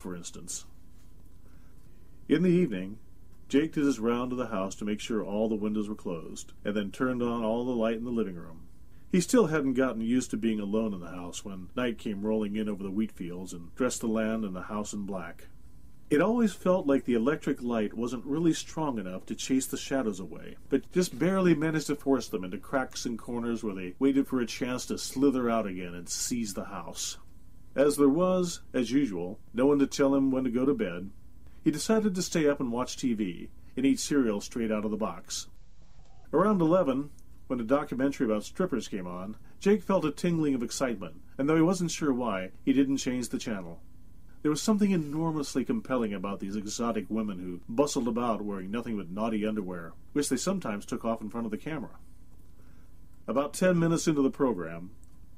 for instance. In the evening, Jake did his round of the house to make sure all the windows were closed, and then turned on all the light in the living room. He still hadn't gotten used to being alone in the house when night came rolling in over the wheat fields and dressed the land and the house in black. It always felt like the electric light wasn't really strong enough to chase the shadows away, but just barely managed to force them into cracks and corners where they waited for a chance to slither out again and seize the house. As there was, as usual, no one to tell him when to go to bed, he decided to stay up and watch TV and eat cereal straight out of the box. Around 11, when a documentary about strippers came on, Jake felt a tingling of excitement, and though he wasn't sure why, he didn't change the channel. There was something enormously compelling about these exotic women who bustled about wearing nothing but naughty underwear, which they sometimes took off in front of the camera. About 10 minutes into the program,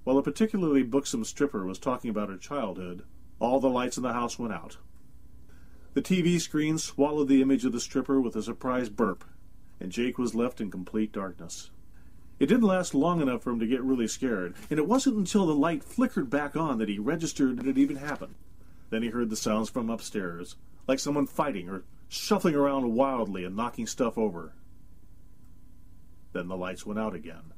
while a particularly buxom stripper was talking about her childhood, all the lights in the house went out. The TV screen swallowed the image of the stripper with a surprise burp, and Jake was left in complete darkness. It didn't last long enough for him to get really scared, and it wasn't until the light flickered back on that he registered that it even happened. Then he heard the sounds from upstairs, like someone fighting or shuffling around wildly and knocking stuff over. Then the lights went out again.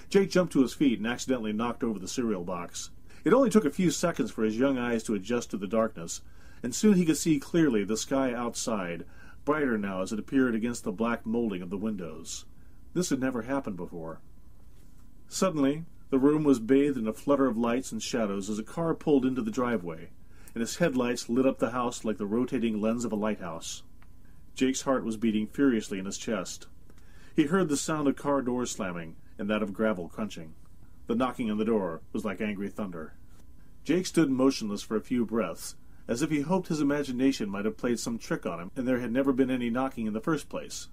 Jake jumped to his feet and accidentally knocked over the cereal box. It only took a few seconds for his young eyes to adjust to the darkness, and soon he could see clearly the sky outside, brighter now as it appeared against the black molding of the windows. This had never happened before. Suddenly, the room was bathed in a flutter of lights and shadows as a car pulled into the driveway, and its headlights lit up the house like the rotating lens of a lighthouse. Jake's heart was beating furiously in his chest. He heard the sound of car doors slamming and that of gravel crunching. The knocking on the door was like angry thunder. Jake stood motionless for a few breaths, as if he hoped his imagination might have played some trick on him and there had never been any knocking in the first place.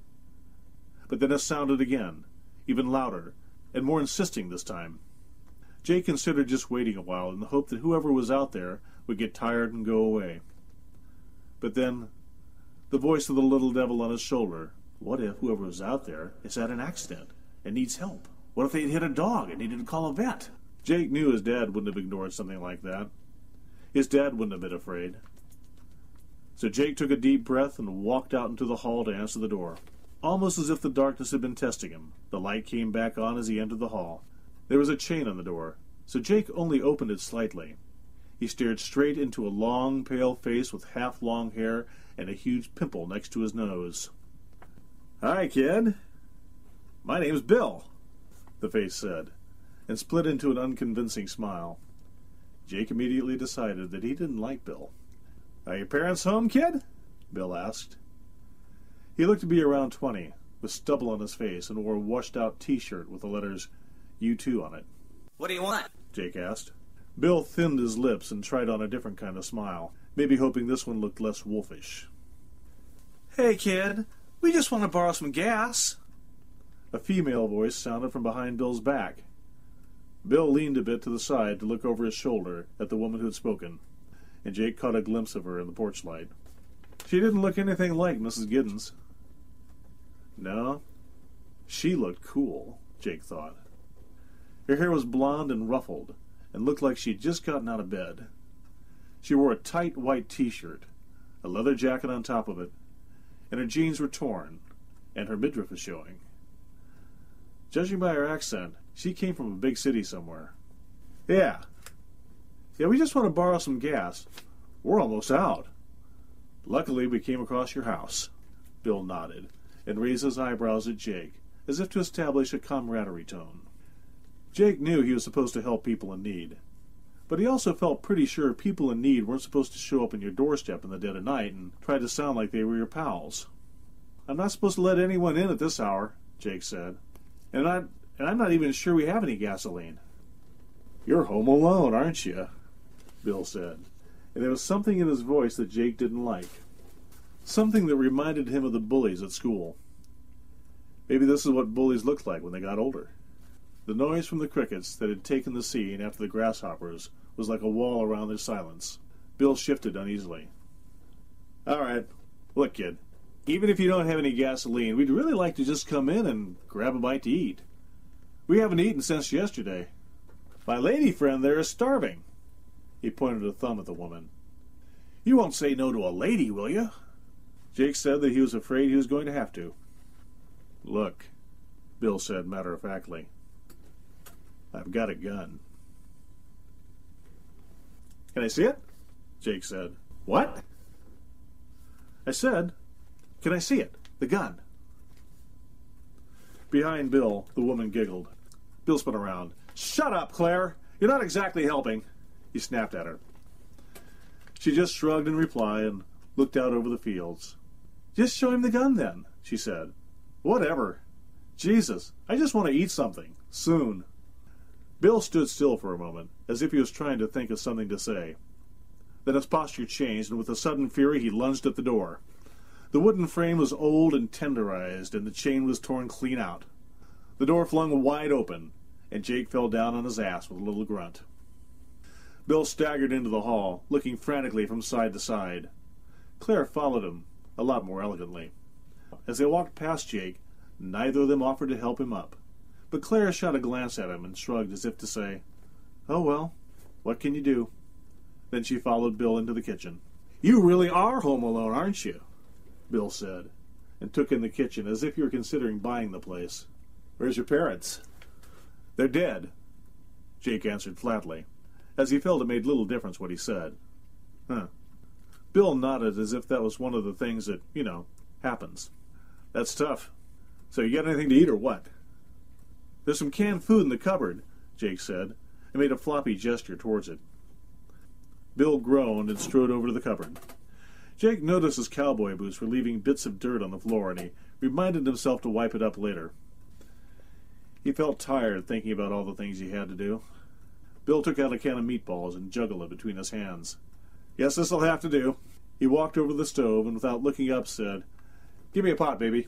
But then it sounded again, even louder, and more insisting this time. Jake considered just waiting a while in the hope that whoever was out there would get tired and go away. But then, the voice of the little devil on his shoulder. What if whoever was out there has had an accident and needs help? What if they'd hit a dog and needed to call a vet? Jake knew his dad wouldn't have ignored something like that. His dad wouldn't have been afraid. So Jake took a deep breath and walked out into the hall to answer the door. Almost as if the darkness had been testing him, the light came back on as he entered the hall. There was a chain on the door, so Jake only opened it slightly. He stared straight into a long, pale face with half-long hair and a huge pimple next to his nose. "Hi, kid. My name's Bill," the face said, and split into an unconvincing smile. Jake immediately decided that he didn't like Bill. "Are your parents home, kid?" Bill asked. He looked to be around 20, with stubble on his face, and wore a washed-out T-shirt with the letters U2 on it. "What do you want?" Jake asked. Bill thinned his lips and tried on a different kind of smile, maybe hoping this one looked less wolfish. "Hey, kid, we just want to borrow some gas." A female voice sounded from behind Bill's back. Bill leaned a bit to the side to look over his shoulder at the woman who had spoken, and Jake caught a glimpse of her in the porch light. She didn't look anything like Mrs. Giddens. No, she looked cool, Jake thought. Her hair was blonde and ruffled, and looked like she'd just gotten out of bed. She wore a tight white T-shirt, a leather jacket on top of it, and her jeans were torn, and her midriff was showing. Judging by her accent, she came from a big city somewhere. Yeah, we just want to borrow some gas. We're almost out. Luckily, we came across your house." Bill nodded, and raised his eyebrows at Jake, as if to establish a camaraderie tone. Jake knew he was supposed to help people in need, but he also felt pretty sure people in need weren't supposed to show up on your doorstep in the dead of night and try to sound like they were your pals. "I'm not supposed to let anyone in at this hour," Jake said, and I'm not even sure we have any gasoline." "You're home alone, aren't you?" Bill said, and there was something in his voice that Jake didn't like. Something that reminded him of the bullies at school. Maybe this is what bullies looked like when they got older. The noise from the crickets that had taken the scene after the grasshoppers was like a wall around their silence. Bill shifted uneasily. "All right, look, kid, even if you don't have any gasoline, we'd really like to just come in and grab a bite to eat. We haven't eaten since yesterday. My lady friend there is starving." He pointed a thumb at the woman. You won't say no to a lady, will you? Jake said that he was afraid he was going to have to. Look, Bill said matter-of-factly, I've got a gun. Can I see it? Jake said. What? I said, can I see it? The gun. Behind Bill, the woman giggled. Bill spun around. Shut up, Claire! You're not exactly helping. He snapped at her. She just shrugged in reply and looked out over the fields. Just show him the gun then, she said. Whatever. Jesus, I just want to eat something. Soon. Bill stood still for a moment, as if he was trying to think of something to say. Then his posture changed, and with a sudden fury he lunged at the door. The wooden frame was old and tenderized, and the chain was torn clean out. The door flung wide open, and Jake fell down on his ass with a little grunt. Bill staggered into the hall, looking frantically from side to side. Claire followed him, a lot more elegantly. As they walked past Jake, neither of them offered to help him up. But Claire shot a glance at him and shrugged as if to say, Oh well, what can you do? Then she followed Bill into the kitchen. You really are home alone, aren't you? Bill said, and took in the kitchen as if he were considering buying the place. Where's your parents? They're dead, Jake answered flatly, as he felt it made little difference what he said. Huh. Bill nodded as if that was one of the things that, happens. That's tough. So you got anything to eat or what? There's some canned food in the cupboard, Jake said, and made a floppy gesture towards it. Bill groaned and strode over to the cupboard. Jake noticed his cowboy boots were leaving bits of dirt on the floor, and he reminded himself to wipe it up later. He felt tired thinking about all the things he had to do. Bill took out a can of meatballs and juggled it between his hands. Guess this'll have to do. He walked over to the stove and without looking up said, Give me a pot, baby.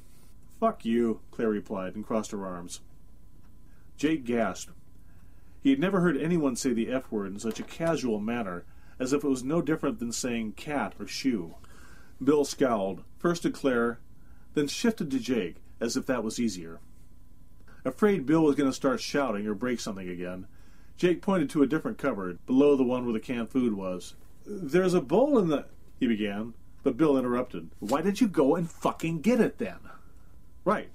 Fuck you, Claire replied and crossed her arms. Jake gasped. He had never heard anyone say the F word in such a casual manner, as if it was no different than saying cat or shoe. Bill scowled, first at Claire, then shifted to Jake, as if that was easier. Afraid Bill was going to start shouting or break something again, Jake pointed to a different cupboard, below the one where the canned food was. There's a bowl in the... he began, but Bill interrupted. Why didn't you go and fucking get it then? Right,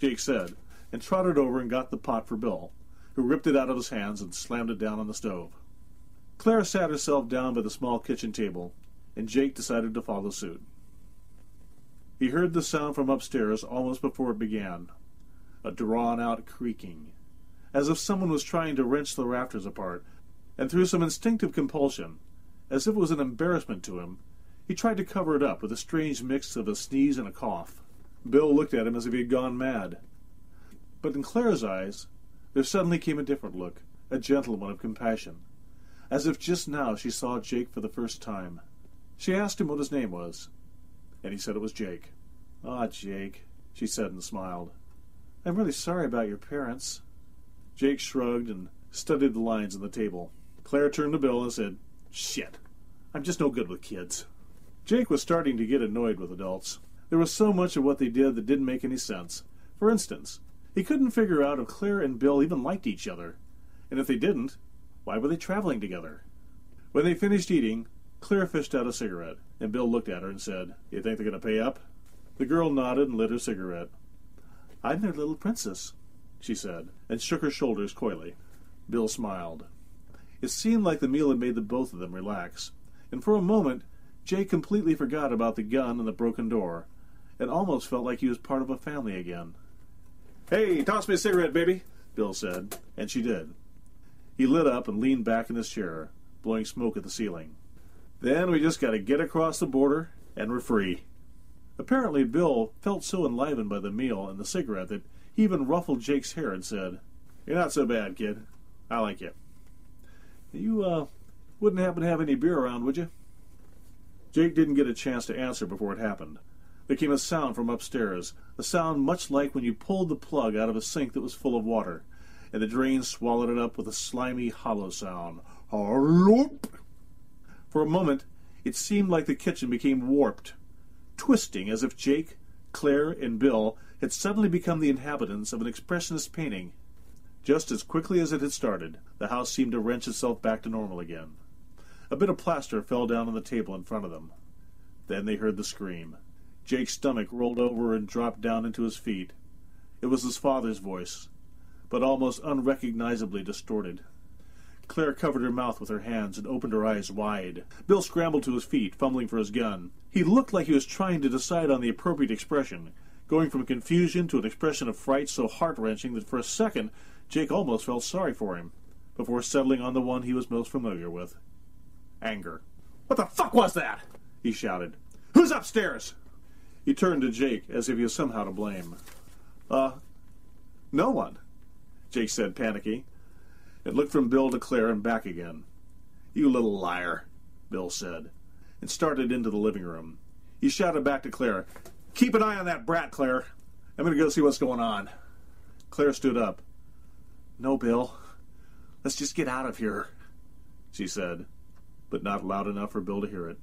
Jake said, and trotted over and got the pot for Bill, who ripped it out of his hands and slammed it down on the stove. Claire sat herself down by the small kitchen table, and Jake decided to follow suit. He heard the sound from upstairs almost before it began, a drawn-out creaking, as if someone was trying to wrench the rafters apart, and through some instinctive compulsion, as if it was an embarrassment to him, he tried to cover it up with a strange mix of a sneeze and a cough. Bill looked at him as if he had gone mad. But in Claire's eyes, there suddenly came a different look, a gentle one of compassion, as if just now she saw Jake for the first time. She asked him what his name was, and he said it was Jake. Ah, Jake, she said and smiled. I'm really sorry about your parents. Jake shrugged and studied the lines on the table. Claire turned to Bill and said, Shit, I'm just no good with kids. Jake was starting to get annoyed with adults. There was so much of what they did that didn't make any sense. For instance, he couldn't figure out if Claire and Bill even liked each other. And if they didn't, why were they traveling together? When they finished eating, Claire fished out a cigarette, and Bill looked at her and said, You think they're going to pay up? The girl nodded and lit her cigarette. I'm their little princess, she said, and shook her shoulders coyly. Bill smiled. It seemed like the meal had made the both of them relax, and for a moment, Jake completely forgot about the gun and the broken door, and almost felt like he was part of a family again. Hey, toss me a cigarette, baby, Bill said, and she did. He lit up and leaned back in his chair, blowing smoke at the ceiling. Then we just got to get across the border, and we're free. Apparently Bill felt so enlivened by the meal and the cigarette that he even ruffled Jake's hair and said, You're not so bad, kid. I like you. You, wouldn't happen to have any beer around, would you? Jake didn't get a chance to answer before it happened. There came a sound from upstairs, a sound much like when you pulled the plug out of a sink that was full of water, and the drain swallowed it up with a slimy, hollow sound. Harloop! For a moment, it seemed like the kitchen became warped, twisting as if Jake, Claire, and Bill had suddenly become the inhabitants of an expressionist painting. Just as quickly as it had started, the house seemed to wrench itself back to normal again. A bit of plaster fell down on the table in front of them. Then they heard the scream. Jake's stomach rolled over and dropped down into his feet. It was his father's voice, but almost unrecognizably distorted. Claire covered her mouth with her hands and opened her eyes wide. Bill scrambled to his feet, fumbling for his gun. He looked like he was trying to decide on the appropriate expression, going from confusion to an expression of fright so heart-wrenching that for a second Jake almost felt sorry for him, before settling on the one he was most familiar with. Anger. "What the fuck was that?" he shouted. "Who's upstairs?" He turned to Jake as if he was somehow to blame. No one," Jake said, panicky, and looked from Bill to Claire and back again. "You little liar," Bill said, and started into the living room. He shouted back to Claire, "Keep an eye on that brat, Claire. I'm going to go see what's going on." Claire stood up. "No, Bill. Let's just get out of here," she said, but not loud enough for Bill to hear it.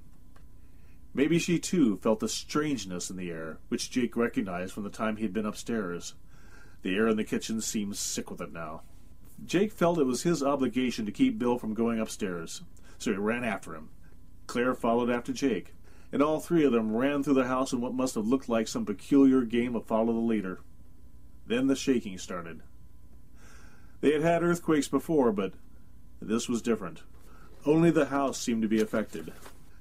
Maybe she, too, felt the strangeness in the air, which Jake recognized from the time he had been upstairs. The air in the kitchen seemed sick with it now. Jake felt it was his obligation to keep Bill from going upstairs, so he ran after him. Claire followed after Jake, and all three of them ran through the house in what must have looked like some peculiar game of follow the leader. Then the shaking started. They had had earthquakes before, but this was different. Only the house seemed to be affected,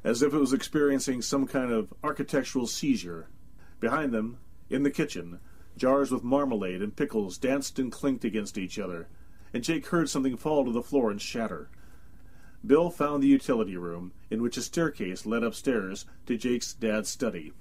as if it was experiencing some kind of architectural seizure. Behind them, in the kitchen, jars with marmalade and pickles danced and clinked against each other, and Jake heard something fall to the floor and shatter. Bill found the utility room, in which a staircase led upstairs to Jake's dad's study.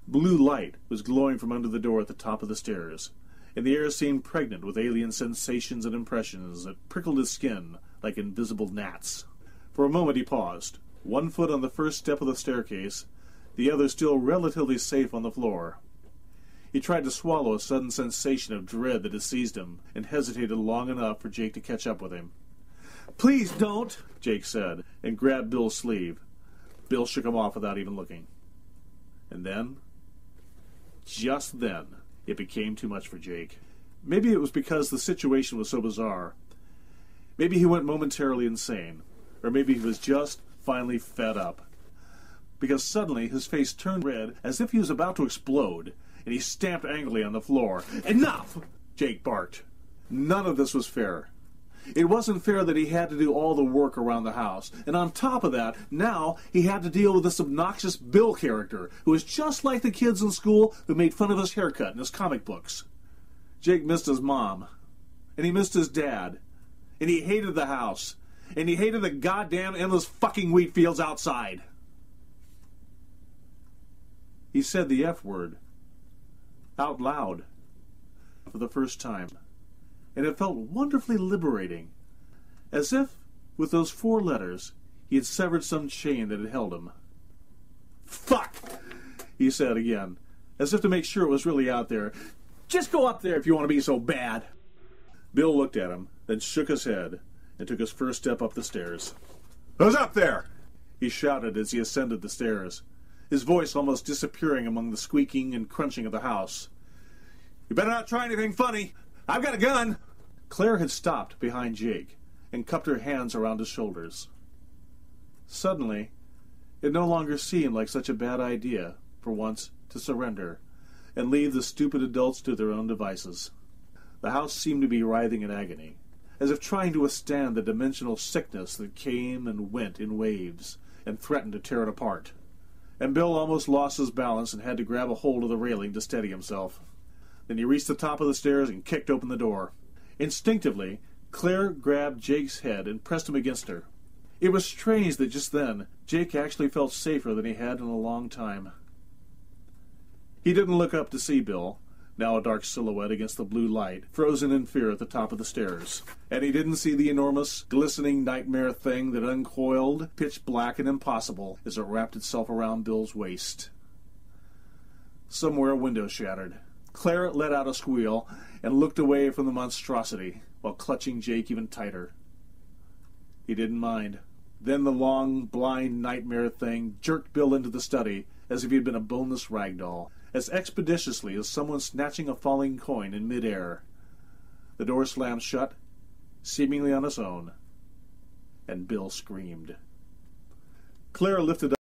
Blue light was glowing from under the door at the top of the stairs, and the air seemed pregnant with alien sensations and impressions that prickled his skin like invisible gnats. For a moment he paused, one foot on the first step of the staircase, the other still relatively safe on the floor. He tried to swallow a sudden sensation of dread that had seized him, and hesitated long enough for Jake to catch up with him. "Please don't," Jake said, and grabbed Bill's sleeve. Bill shook him off without even looking. And then, just then, it became too much for Jake. Maybe it was because the situation was so bizarre. Maybe he went momentarily insane, or maybe he was just finally fed up. Because suddenly his face turned red as if he was about to explode, and he stamped angrily on the floor. "Enough!" Jake barked. None of this was fair. It wasn't fair that he had to do all the work around the house, and on top of that, now he had to deal with this obnoxious Bill character, who was just like the kids in school who made fun of his haircut in his comic books. Jake missed his mom, and he missed his dad, and he hated the house, and he hated the goddamn endless fucking wheat fields outside. He said the F word, out loud, for the first time, and it felt wonderfully liberating, as if, with those 4 letters, he had severed some chain that had held him. "Fuck!" he said again, as if to make sure it was really out there. "Just go up there if you want to be so bad." Bill looked at him, then shook his head, and took his first step up the stairs. "Who's up there?" he shouted as he ascended the stairs, his voice almost disappearing among the squeaking and crunching of the house. "You better not try anything funny. I've got a gun." Claire had stopped behind Jake and cupped her hands around his shoulders. Suddenly, it no longer seemed like such a bad idea, for once, to surrender and leave the stupid adults to their own devices. The house seemed to be writhing in agony, as if trying to withstand the dimensional sickness that came and went in waves and threatened to tear it apart. And Bill almost lost his balance and had to grab a hold of the railing to steady himself. Then he reached the top of the stairs and kicked open the door. Instinctively, Claire grabbed Jake's head and pressed him against her. It was strange that just then, Jake actually felt safer than he had in a long time. He didn't look up to see Bill, now a dark silhouette against the blue light, frozen in fear at the top of the stairs. And he didn't see the enormous, glistening nightmare thing that uncoiled, pitch black and impossible, as it wrapped itself around Bill's waist. Somewhere a window shattered. Claire let out a squeal and looked away from the monstrosity, while clutching Jake even tighter. He didn't mind. Then the long, blind nightmare thing jerked Bill into the study as if he had been a boneless rag doll, as expeditiously as someone snatching a falling coin in mid-air. The door slammed shut, seemingly on its own, and Bill screamed. Clara lifted